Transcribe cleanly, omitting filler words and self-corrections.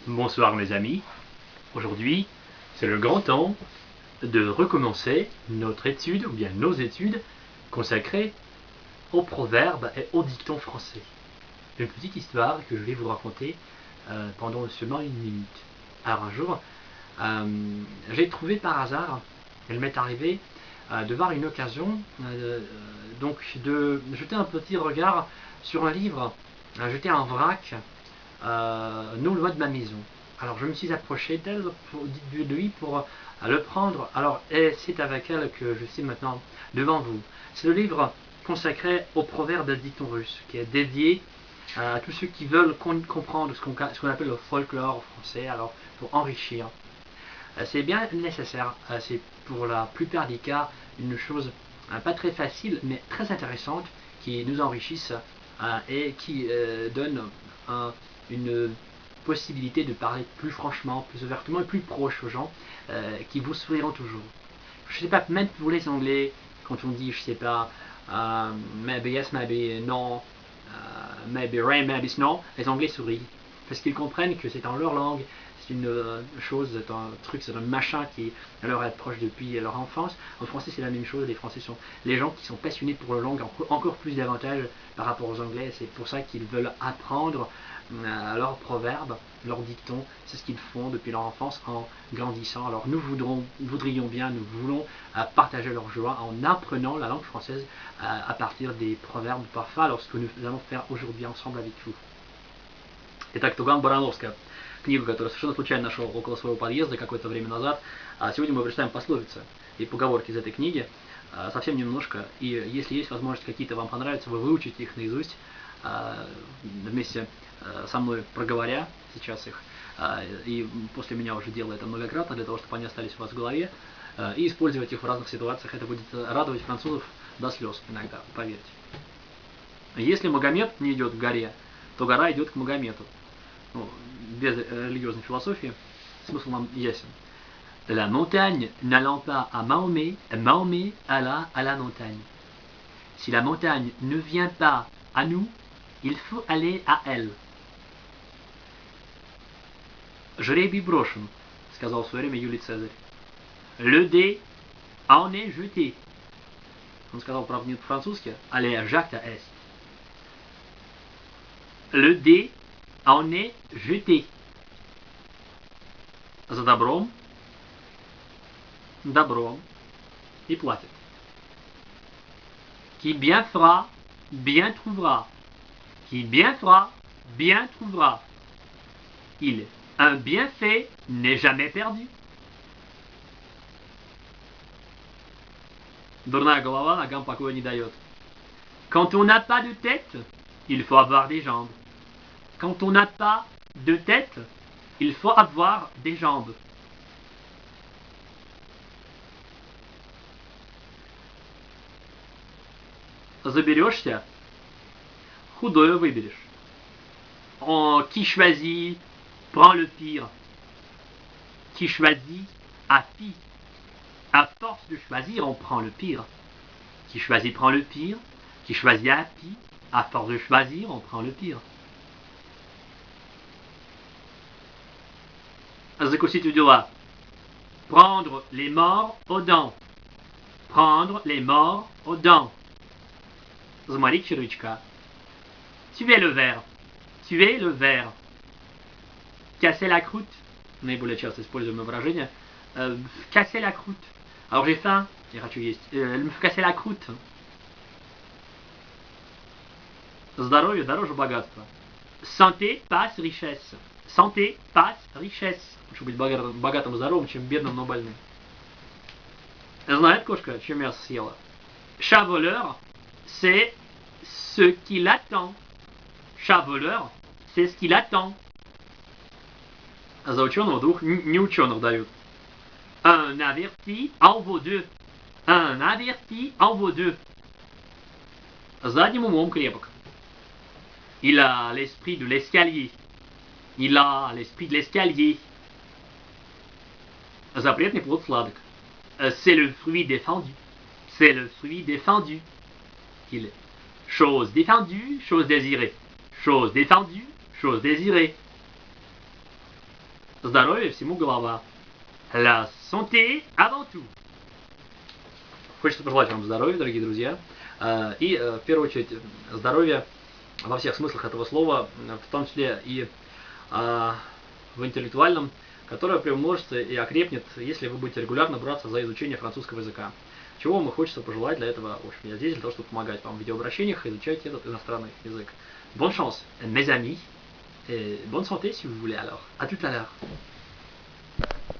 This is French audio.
Bonsoir mes amis, aujourd'hui c'est le grand temps de recommencer notre étude, ou bien nos études, consacrées aux proverbes et aux dictons français. Une petite histoire que je vais vous raconter pendant seulement une minute. Alors un jour, j'ai trouvé par hasard, il m'est arrivé de voir une occasion donc de jeter un petit regard sur un livre, jeter un vrac, non loin de ma maison. Alors je me suis approché d'elle, de lui pour le prendre. Alors et c'est avec elle que je suis maintenant devant vous. C'est le livre consacré aux proverbes et dictons russes, qui est dédié à tous ceux qui veulent comprendre ce qu'on appelle le folklore français, alors pour enrichir. C'est bien nécessaire, c'est pour la plupart des cas une chose pas très facile mais très intéressante qui nous enrichissent et qui donne une possibilité de parler plus franchement, plus ouvertement et plus proche aux gens qui vous sourieront toujours. Je sais pas, même pour les Anglais, quand on dit, je sais pas, maybe yes, maybe no, maybe rain, maybe snow, les Anglais sourient parce qu'ils comprennent que c'est en leur langue, c'est une chose, c'est un truc, c'est un machin qui leur est proche depuis leur enfance. En français, c'est la même chose. Les Français sont les gens qui sont passionnés pour la langue encore plus davantage par rapport aux Anglais. C'est pour ça qu'ils veulent apprendre leurs proverbes, leurs dictons. C'est ce qu'ils font depuis leur enfance en grandissant. Alors nous voudrions bien, nous voulons partager leur joie en apprenant la langue française à partir des proverbes parfois, alors ce que nous allons faire aujourd'hui ensemble avec vous. Итак, Туган Барановская, книгу, которую совершенно случайно нашел около своего подъезда какое-то время назад. Сегодня мы прочитаем пословицы и поговорки из этой книги, совсем немножко. И если есть возможность, какие-то вам понравятся, вы выучите их наизусть, вместе со мной проговоря сейчас их. И после меня уже делаю это многократно, для того, чтобы они остались у вас в голове. И использовать их в разных ситуациях. Это будет радовать французов до слез иногда, поверьте. Если Магомед не идет к горе, то гора идет к Магомету. Без религиозной philosophie, смысл нам ясен. La montagne n'allant pas à Mahomet, Mahomet alla à la montagne. Si la montagne ne vient pas à nous, il faut aller à elle. Жребий брошен, сказал в свое время Юлий Цезарь. Le dé en est jeté. Он сказал, правда, не по-французски, allez, jacta est. Le dé en est jeté. За добром добром и платит. Qui bien fera, bien trouvera. Qui bien fera, bien trouvera. Un bienfait n'est jamais perdu. Дурная голова ногам покоя не дает. Quand on n'a pas de tête, il faut avoir des jambes. Quand on n'a pas de tête, il faut avoir des jambes. Заберешься, худое выберешь. Qui choisit, prend le pire. Qui choisit, a pis. À force de choisir, on prend le pire. Qui choisit, prend le pire. Qui choisit, a pis. À force de choisir, on prend le pire. Закусить у дела. Prendre les morts aux dents. Prendre les morts aux dents. Заморить червячка. Tuer le ver. Tuer le ver. Casser la croûte. Наиболее часто используемое выражение. Casser la croûte. Alors j'ai faim. Il хочу есть. Me casser la croûte. Здоровье дороже богатства. Santé passe richesse. Santé passe richesse. Лучше быть богатым и здоровым, чем бедным, но больным. Знает кошка, чье мясо съела. Chat voleur, c'est ce qu'il attend. Chat voleur, c'est ce qu'il attend. За ученого двух неученых дают. Un averti en vaut deux. Un averti en vaut deux. Задним умом крепок. Il a l'esprit de l'escalier. Il a l'esprit de l'escalier. Запретный плод сладок. C'est le fruit défendu. C'est le fruit défendu. Chose défendue, chose désirée. Chose défendue, chose désirée. Здоровье всему голова. La santé avant tout. Хочется пожелать вам здоровья, дорогие друзья. И в первую очередь здоровья во всех смыслах этого слова, в том числе и в интеллектуальном, которое приумножится и окрепнет, если вы будете регулярно браться за изучение французского языка. Чего вам хочется пожелать для этого? В общем, я здесь для того, чтобы помогать вам в видеообращениях изучать этот иностранный язык. Bonne chance, mes amis, et bonne santé si vous voulez alors. À tout à l'heure.